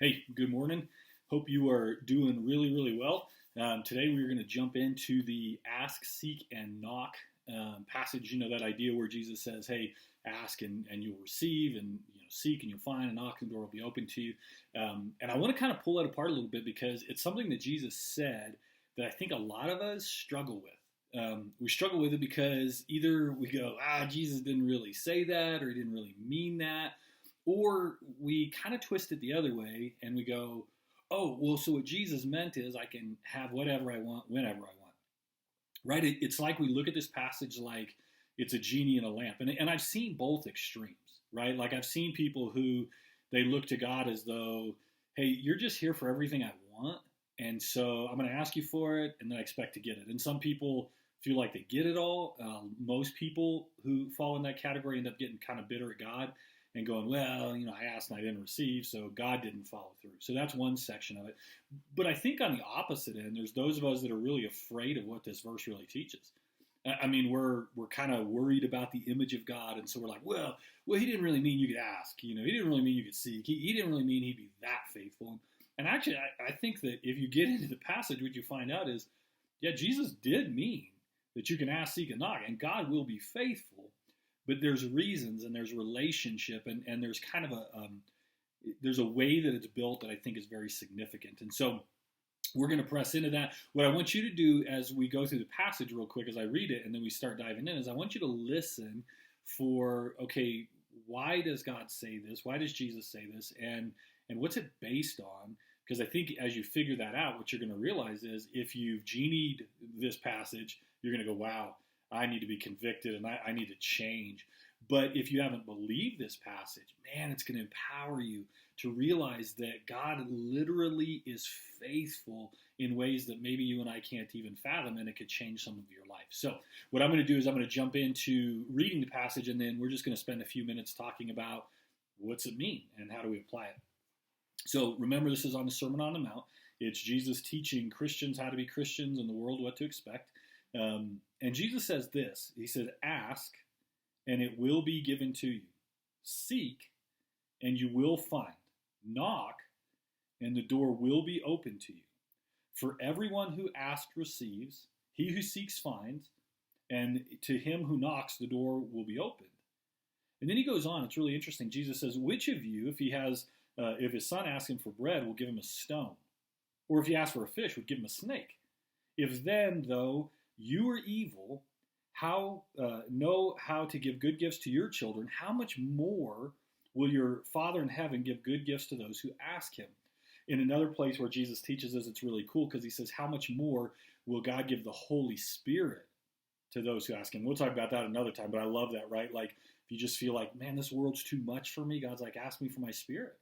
Hey, good morning. Hope you are doing really, really well. Today we're going to jump into the ask, seek, and knock passage. You know, that idea where Jesus says, hey, ask and you'll receive, and seek and you'll find, and knock and the door will be open to you. And I want to kind of pull that apart a little bit because it's something that Jesus said that I think a lot of us struggle with. We struggle with it because either we go, Jesus didn't really say that, or he didn't really mean that. Or we kind of twist it the other way and we go, oh, well, so what Jesus meant is I can have whatever I want, whenever I want. Right? It's like we look at this passage like it's a genie in a lamp. And I've seen both extremes, right? Like I've seen people who they look to God as though, hey, you're just here for everything I want. And so I'm going to ask you for it and then I expect to get it. And some people feel like they get it all. Most people who fall in that category end up getting kind of bitter at God and going, well, I asked and I didn't receive, so God didn't follow through. So that's one section of it. But I think on the opposite end, there's those of us that are really afraid of what this verse really teaches. I mean, we're kind of worried about the image of God, and so we're like, well, he didn't really mean you could ask. He didn't really mean you could seek. He didn't really mean he'd be that faithful. And actually, I think that if you get into the passage, what you find out is, yeah, Jesus did mean that you can ask, seek, and knock, and God will be faithful. But there's reasons and there's relationship and there's kind of there's a way that it's built that I think is very significant. And so we're going to press into that. What I want you to do as we go through the passage real quick as I read it and then we start diving in is I want you to listen for, okay, why does God say this? Why does Jesus say this? And what's it based on? Because I think as you figure that out, what you're going to realize is if you've genied this passage, you're going to go, wow, I need to be convicted and I need to change. But if you haven't believed this passage, man, it's going to empower you to realize that God literally is faithful in ways that maybe you and I can't even fathom, and it could change some of your life. So what I'm going to do is I'm going to jump into reading the passage, and then we're just going to spend a few minutes talking about what's it mean and how do we apply it. So remember, this is on the Sermon on the Mount. It's Jesus teaching Christians how to be Christians and the world what to expect. And Jesus says this, he says, ask and it will be given to you. Seek and you will find. Knock and the door will be open to you. For everyone who asks receives, he who seeks finds, and to him who knocks the door will be opened. And then he goes on, it's really interesting. Jesus says, which of you, if his son asks him for bread, will give him a stone? Or if he asks for a fish, would give him a snake? If then, though, you are evil, know how to give good gifts to your children, how much more will your Father in heaven give good gifts to those who ask him? In another place where Jesus teaches us, it's really cool because he says, how much more will God give the Holy Spirit to those who ask him? We'll talk about that another time, but I love that, right? Like, if you just feel like, man, this world's too much for me, God's like, ask me for my spirit.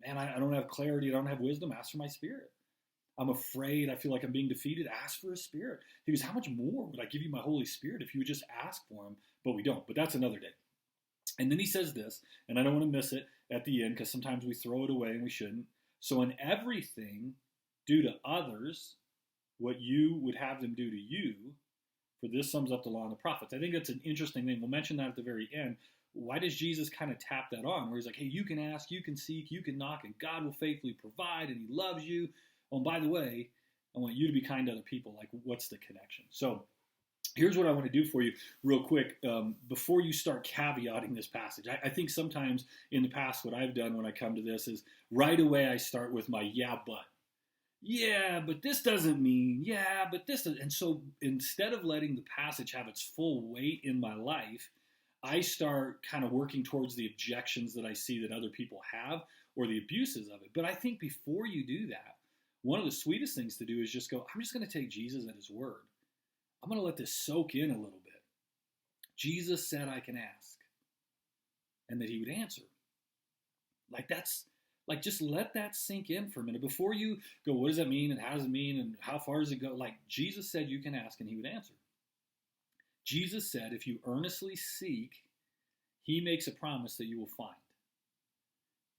Man, I don't have clarity, I don't have wisdom, ask for my spirit. I'm afraid, I feel like I'm being defeated, ask for a spirit. He goes, how much more would I give you my Holy Spirit if you would just ask for him? But we don't, but that's another day. And then he says this, and I don't want to miss it at the end because sometimes we throw it away and we shouldn't. So in everything, do to others what you would have them do to you, for this sums up the law and the prophets. I think that's an interesting thing. We'll mention that at the very end. Why does Jesus kind of tap that on? Where he's like, hey, you can ask, you can seek, you can knock, and God will faithfully provide, and he loves you. Oh, and by the way, I want you to be kind to other people. Like, what's the connection? So here's what I want to do for you real quick before you start caveating this passage. I think sometimes in the past what I've done when I come to this is right away I start with my yeah, but. Yeah, but this doesn't mean, yeah, but this doesn't. And so instead of letting the passage have its full weight in my life, I start kind of working towards the objections that I see that other people have or the abuses of it. But I think before you do that, one of the sweetest things to do is just go, I'm just going to take Jesus at his word. I'm going to let this soak in a little bit. Jesus said I can ask and that he would answer. Just let that sink in for a minute before you go, what does that mean and how does it mean and how far does it go? Like Jesus said you can ask and he would answer. Jesus said if you earnestly seek, he makes a promise that you will find.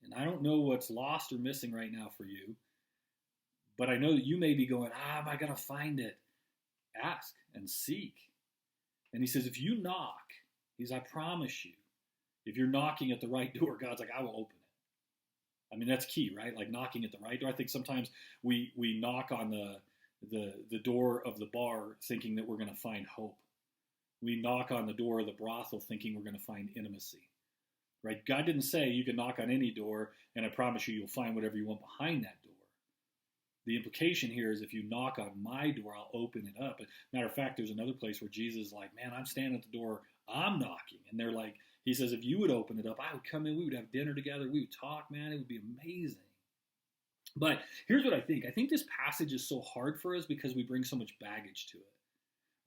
And I don't know what's lost or missing right now for you, but I know that you may be going, am I going to find it? Ask and seek. And he says, if you knock, I promise you, if you're knocking at the right door, God's like, I will open it. I mean, that's key, right? Like knocking at the right door. I think sometimes we knock on the door of the bar thinking that we're going to find hope. We knock on the door of the brothel thinking we're going to find intimacy, right? God didn't say you can knock on any door and I promise you you'll find whatever you want behind that door. The implication here is if you knock on my door, I'll open it up. Matter of fact, there's another place where Jesus is like, man, I'm standing at the door, I'm knocking. And they're like, he says, if you would open it up, I would come in, we would have dinner together, we would talk, man, it would be amazing. But here's what I think. I think this passage is so hard for us because we bring so much baggage to it,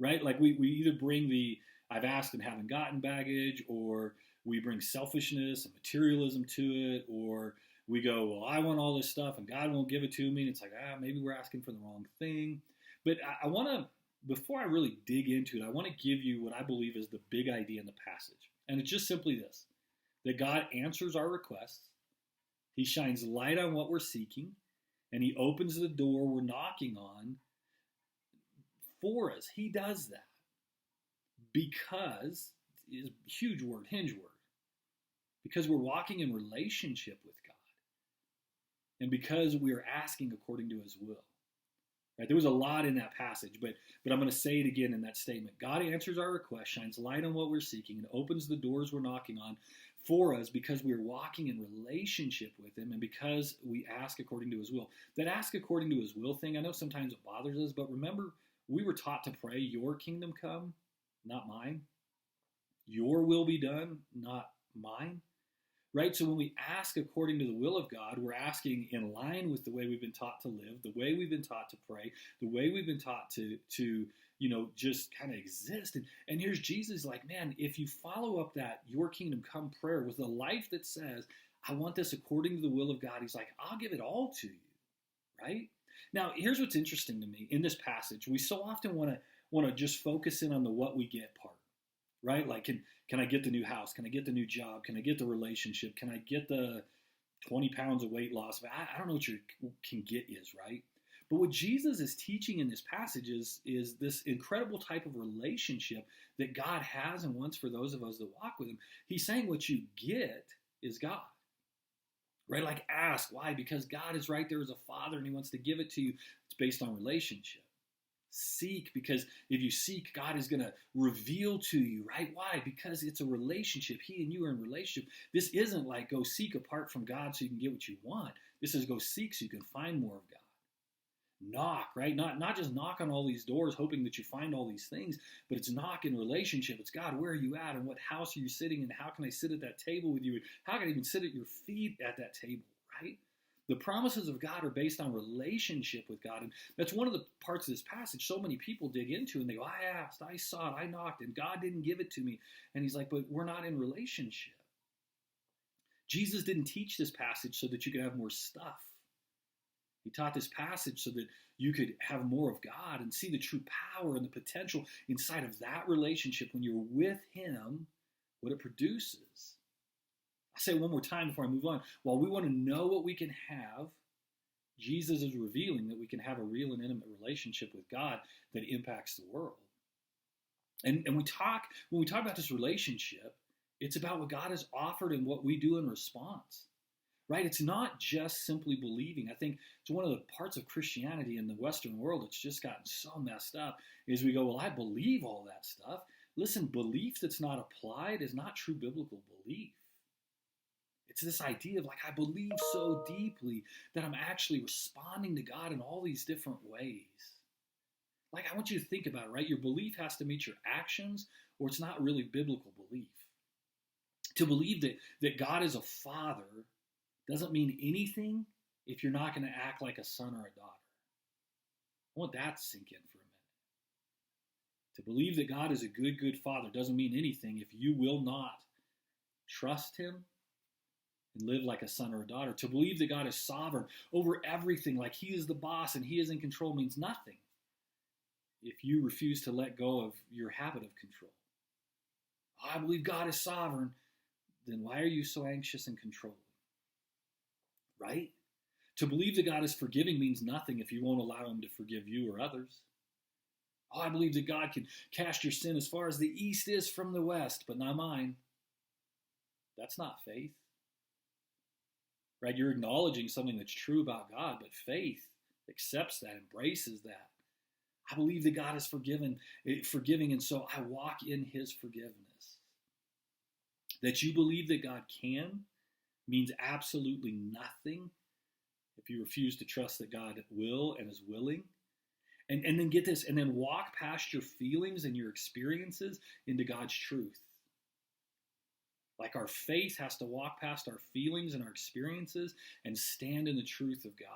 right? Like we either bring the I've asked and haven't gotten baggage, or we bring selfishness and materialism to it, or we go, well, I want all this stuff and God won't give it to me. And it's like, maybe we're asking for the wrong thing. But I want to, before I really dig into it, I want to give you what I believe is the big idea in the passage. And it's just simply this, that God answers our requests. He shines light on what we're seeking, and he opens the door we're knocking on for us. He does that because, is a huge word, hinge word, because we're walking in relationship with God, and because we are asking according to his will. Right? There was a lot in that passage, but I'm going to say it again in that statement. God answers our request, shines light on what we're seeking, and opens the doors we're knocking on for us because we are walking in relationship with him and because we ask according to his will. That ask according to his will thing, I know sometimes it bothers us, but remember, we were taught to pray, your kingdom come, not mine. Your will be done, not mine. Right? So when we ask according to the will of God, we're asking in line with the way we've been taught to live, the way we've been taught to pray, the way we've been taught to just kind of exist. And here's Jesus like, man, if you follow up that your kingdom come prayer with a life that says, I want this according to the will of God, he's like, I'll give it all to you. Right? Now, here's what's interesting to me in this passage. We so often want to just focus in on the what we get part. Right? Like, can I get the new house? Can I get the new job? Can I get the relationship? Can I get the 20 pounds of weight loss? I don't know what your can get is, right? But what Jesus is teaching in this passage is this incredible type of relationship that God has and wants for those of us that walk with him. He's saying what you get is God. Right? Like ask. Why? Because God is right there as a father and he wants to give it to you. It's based on relationship. Seek, because if you seek, God is going to reveal to you, right? Why? Because it's a relationship. He and you are in relationship. This isn't like go seek apart from God so you can get what you want. This is go seek so you can find more of God. Knock, right? Not just knock on all these doors hoping that you find all these things, but it's knock in relationship. It's God, where are you at? And what house are you sitting in? How can I sit at that table with you? And how can I even sit at your feet at that table, right? The promises of God are based on relationship with God. And that's one of the parts of this passage so many people dig into and they go, I asked, I sought, I knocked, and God didn't give it to me. And he's like, but we're not in relationship. Jesus didn't teach this passage so that you could have more stuff. He taught this passage so that you could have more of God and see the true power and the potential inside of that relationship when you're with him, what it produces. I'll say it one more time before I move on. While we want to know what we can have, Jesus is revealing that we can have a real and intimate relationship with God that impacts the world. And when we talk about this relationship, it's about what God has offered and what we do in response. Right? It's not just simply believing. I think it's one of the parts of Christianity in the Western world that's just gotten so messed up is we go, well, I believe all that stuff. Listen, belief that's not applied is not true biblical belief. It's this idea of like, I believe so deeply that I'm actually responding to God in all these different ways. Like, I want you to think about it, right? Your belief has to meet your actions or it's not really biblical belief. To believe that God is a father doesn't mean anything if you're not going to act like a son or a daughter. I want that to sink in for a minute. To believe that God is a good, good father doesn't mean anything if you will not trust him and live like a son or a daughter. To believe that God is sovereign over everything, like he is the boss and he is in control, means nothing if you refuse to let go of your habit of control. I believe God is sovereign. Then why are you so anxious and controlling? Right? To believe that God is forgiving means nothing if you won't allow him to forgive you or others. I believe that God can cast your sin as far as the east is from the west, but not mine. That's not faith. right? You're acknowledging something that's true about God, but faith accepts that, embraces that. I believe that God is forgiving, and so I walk in his forgiveness. That you believe that God can means absolutely nothing if you refuse to trust that God will and is willing. And then get this, and then walk past your feelings and your experiences into God's truth. Like our faith has to walk past our feelings and our experiences and stand in the truth of God.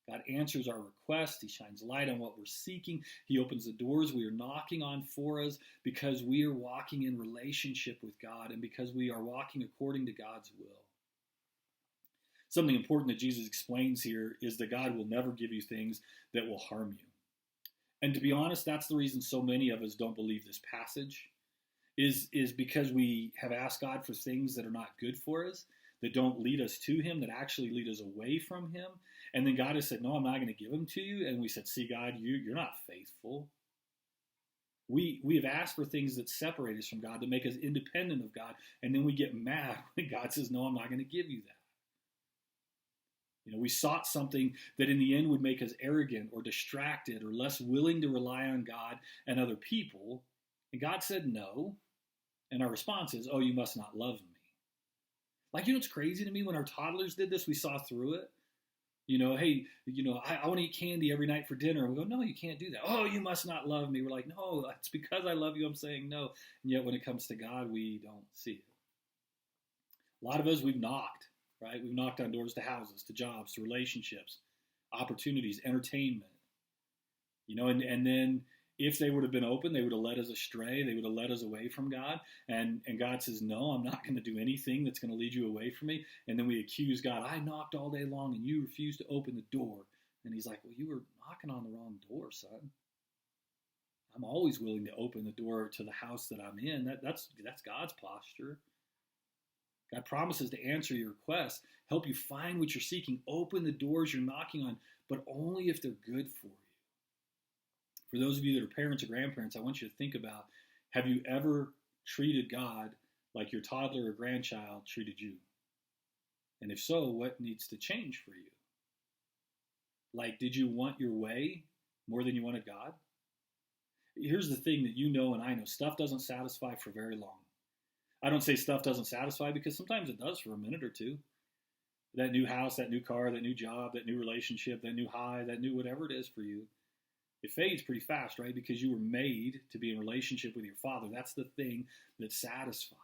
God answers our requests. He shines light on what we're seeking. He opens the doors we are knocking on for us because we are walking in relationship with God and because we are walking according to God's will. Something important that Jesus explains here is that God will never give you things that will harm you. And to be honest, that's the reason so many of us don't believe this passage, is because we have asked God for things that are not good for us, that don't lead us to him, that actually lead us away from him. And then God has said, no, I'm not going to give them to you. And we said, see, God, you're not faithful. We have asked for things that separate us from God, that make us independent of God. And then we get mad when God says, no, I'm not going to give you that. We sought something that in the end would make us arrogant or distracted or less willing to rely on God and other people. And God said no. And our response is, oh, you must not love me. Like, what's crazy to me? When our toddlers did this, we saw through it. Hey, I want to eat candy every night for dinner. And we go, no, you can't do that. Oh, you must not love me. We're like, no, it's because I love you, I'm saying no. And yet when it comes to God, we don't see it. A lot of us, we've knocked, right? We've knocked on doors to houses, to jobs, to relationships, opportunities, entertainment. And then if they would have been open, they would have led us astray. They would have led us away from God. And God says, no, I'm not going to do anything that's going to lead you away from me. And then we accuse God. I knocked all day long and you refused to open the door. And he's like, well, you were knocking on the wrong door, son. I'm always willing to open the door to the house that I'm in. That's God's posture. God promises to answer your requests, help you find what you're seeking, open the doors you're knocking on, but only if they're good for you. For those of you that are parents or grandparents, I want you to think about, have you ever treated God like your toddler or grandchild treated you? And if so, what needs to change for you? Like, did you want your way more than you wanted God? Here's the thing that and I know, stuff doesn't satisfy for very long. I don't say stuff doesn't satisfy because sometimes it does for a minute or two. That new house, that new car, that new job, that new relationship, that new high, that new whatever it is for you. It fades pretty fast, right? Because you were made to be in relationship with your Father. That's the thing that satisfies.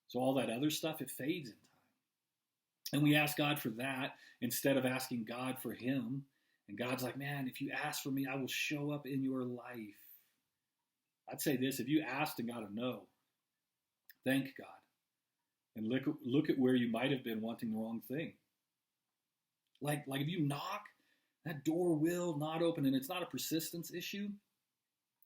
So all that other stuff, it fades in time. And we ask God for that instead of asking God for him. And God's like, man, if you ask for me, I will show up in your life. I'd say this, if you asked and got a no, thank God. And look at where you might have been wanting the wrong thing. Like if you knock, that door will not open, and it's not a persistence issue.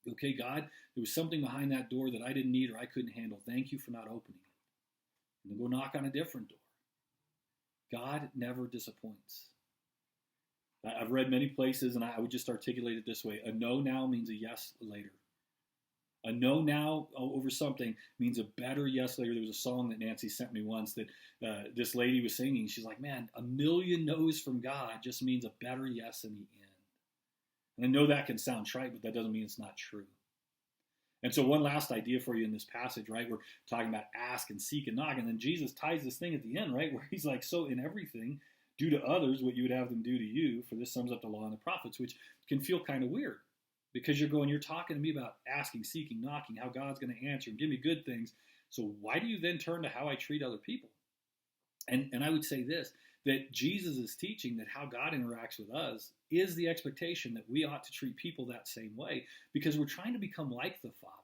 Okay, God, there was something behind that door that I didn't need or I couldn't handle. Thank you for not opening it. And then go knock on a different door. God never disappoints. I've read many places, and I would just articulate it this way. A no now means a yes later. A no now over something means a better yes later. There was a song that Nancy sent me once that this lady was singing. She's like, man, a million no's from God just means a better yes in the end. And I know that can sound trite, but that doesn't mean it's not true. And so one last idea for you in this passage, right? We're talking about ask and seek and knock. And then Jesus ties this thing at the end, right? Where he's like, so in everything, do to others what you would have them do to you. For this sums up the law and the prophets, which can feel kind of weird. Because you're talking to me about asking, seeking, knocking, how God's going to answer and give me good things. So why do you then turn to how I treat other people? And I would say this, that Jesus is teaching that how God interacts with us is the expectation that we ought to treat people that same way because we're trying to become like the Father.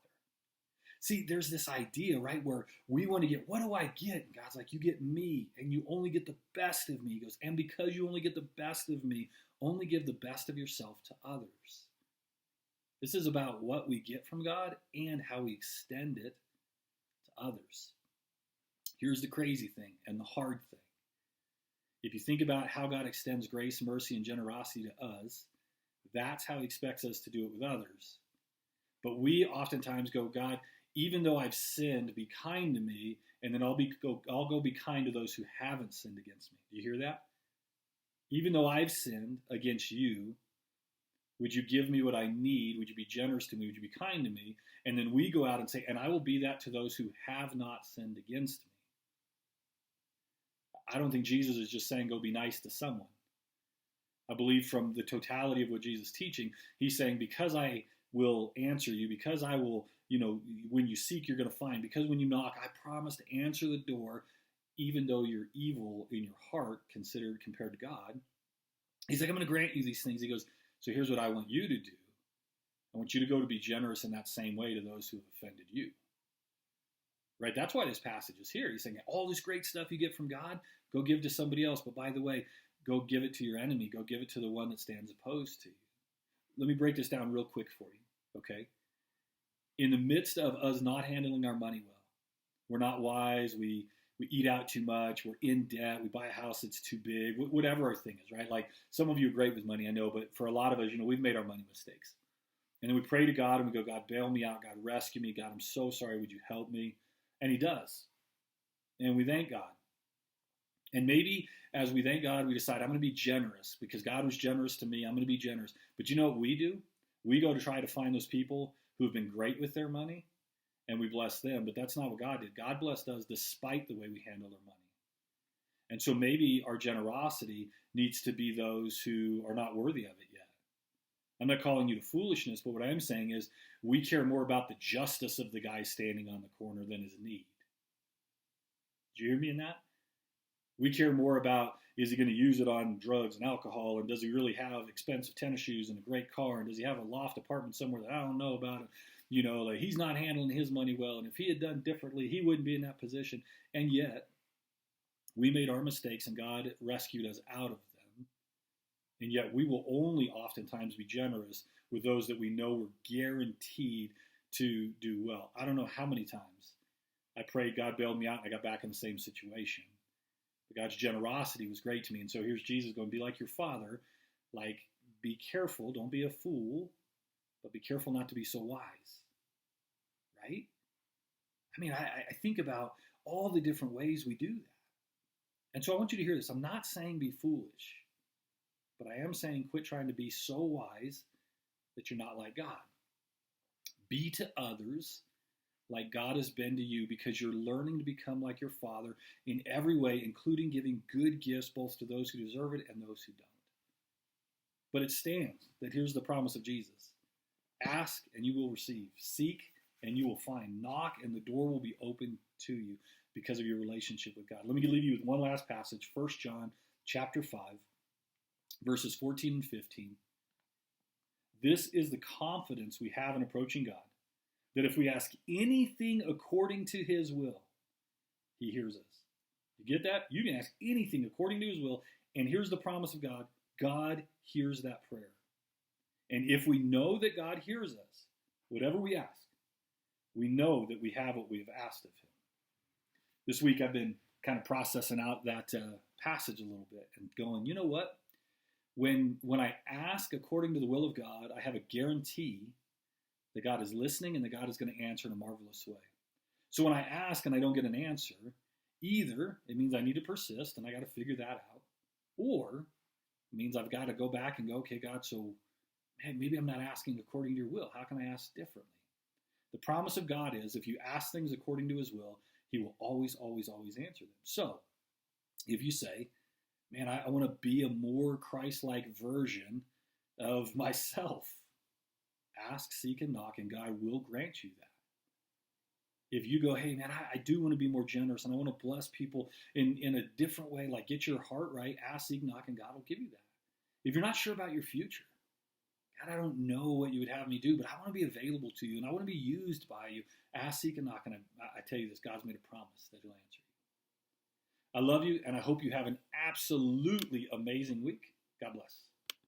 See, there's this idea, right, where we want to get, what do I get? And God's like, you get me, and you only get the best of me. He goes, and because you only get the best of me, only give the best of yourself to others. This is about what we get from God and how we extend it to others. Here's the crazy thing and the hard thing. If you think about how God extends grace, mercy, and generosity to us, that's how he expects us to do it with others. But we oftentimes go, God, even though I've sinned, be kind to me, and then I'll go be kind to those who haven't sinned against me. Do you hear that? Even though I've sinned against you, would you give me what I need? Would you be generous to me? Would you be kind to me? And then we go out and say, and I will be that to those who have not sinned against me. I don't think Jesus is just saying, go be nice to someone. I believe from the totality of what Jesus is teaching, he's saying, because I will answer you, because I will, when you seek, you're going to find, because when you knock, I promise to answer the door, even though you're evil in your heart, compared to God. He's like, I'm going to grant you these things. He goes, so here's what I want you to do. I want you to go to be generous in that same way to those who have offended you. Right? That's why this passage is here. He's saying, all this great stuff you get from God, go give to somebody else. But by the way, go give it to your enemy. Go give it to the one that stands opposed to you. Let me break this down real quick for you, okay? In the midst of us not handling our money well, we're not wise, we eat out too much, we're in debt, we buy a house that's too big, whatever our thing is, right? Like, some of you are great with money, I know, but for a lot of us, we've made our money mistakes. And then we pray to God and we go, God, bail me out, God, rescue me, God, I'm so sorry, would you help me? And he does. And we thank God. And maybe as we thank God, we decide, I'm going to be generous because God was generous to me. I'm going to be generous. But you know what we do? We go to try to find those people who have been great with their money, and we bless them. But that's not what God did. God blessed us despite the way we handle our money. And so maybe our generosity needs to be those who are not worthy of it yet. I'm not calling you to foolishness, but what I am saying is we care more about the justice of the guy standing on the corner than his need. Do you hear me in that? We care more about, is he going to use it on drugs and alcohol, and does he really have expensive tennis shoes and a great car, and does he have a loft apartment somewhere that I don't know about? Like, he's not handling his money well, and if he had done differently, he wouldn't be in that position. And yet, we made our mistakes, and God rescued us out of them. And yet, we will only oftentimes be generous with those that we know we're guaranteed to do well. I don't know how many times I prayed, God bailed me out, and I got back in the same situation. But God's generosity was great to me. And so here's Jesus going, be like your father. Like, be careful. Don't be a fool. But be careful not to be so wise. Right? I mean, I think about all the different ways we do that. And so I want you to hear this. I'm not saying be foolish. But I am saying quit trying to be so wise that you're not like God. Be to others like God has been to you, because you're learning to become like your Father in every way, including giving good gifts both to those who deserve it and those who don't. But it stands that here's the promise of Jesus. Ask and you will receive. Seek and you will find. Knock and the door will be open to you because of your relationship with God. Let me leave you with one last passage, 1 John chapter 5, verses 14 and 15. This is the confidence we have in approaching God, that if we ask anything according to his will, he hears us. You get that? You can ask anything according to his will, and here's the promise of God. God hears that prayer. And if we know that God hears us, whatever we ask, we know that we have what we have asked of him. This week I've been kind of processing out that passage a little bit and going, you know what? When I ask according to the will of God, I have a guarantee that God is listening and that God is going to answer in a marvelous way. So when I ask and I don't get an answer, either it means I need to persist and I got to figure that out, or it means I've got to go back and go, okay, God, so maybe I'm not asking according to your will. How can I ask differently? The promise of God is if you ask things according to his will, he will always, always, always answer them. So if you say, man, I want to be a more Christ-like version of myself, ask, seek, and knock, and God will grant you that. If you go, hey, man, I do want to be more generous, and I want to bless people in a different way, like get your heart right, ask, seek, knock, and God will give you that. If you're not sure about your future, God, I don't know what you would have me do, but I want to be available to you, and I want to be used by you. Ask, seek, and knock, and I tell you this, God's made a promise that he'll answer you. I love you, and I hope you have an absolutely amazing week. God bless.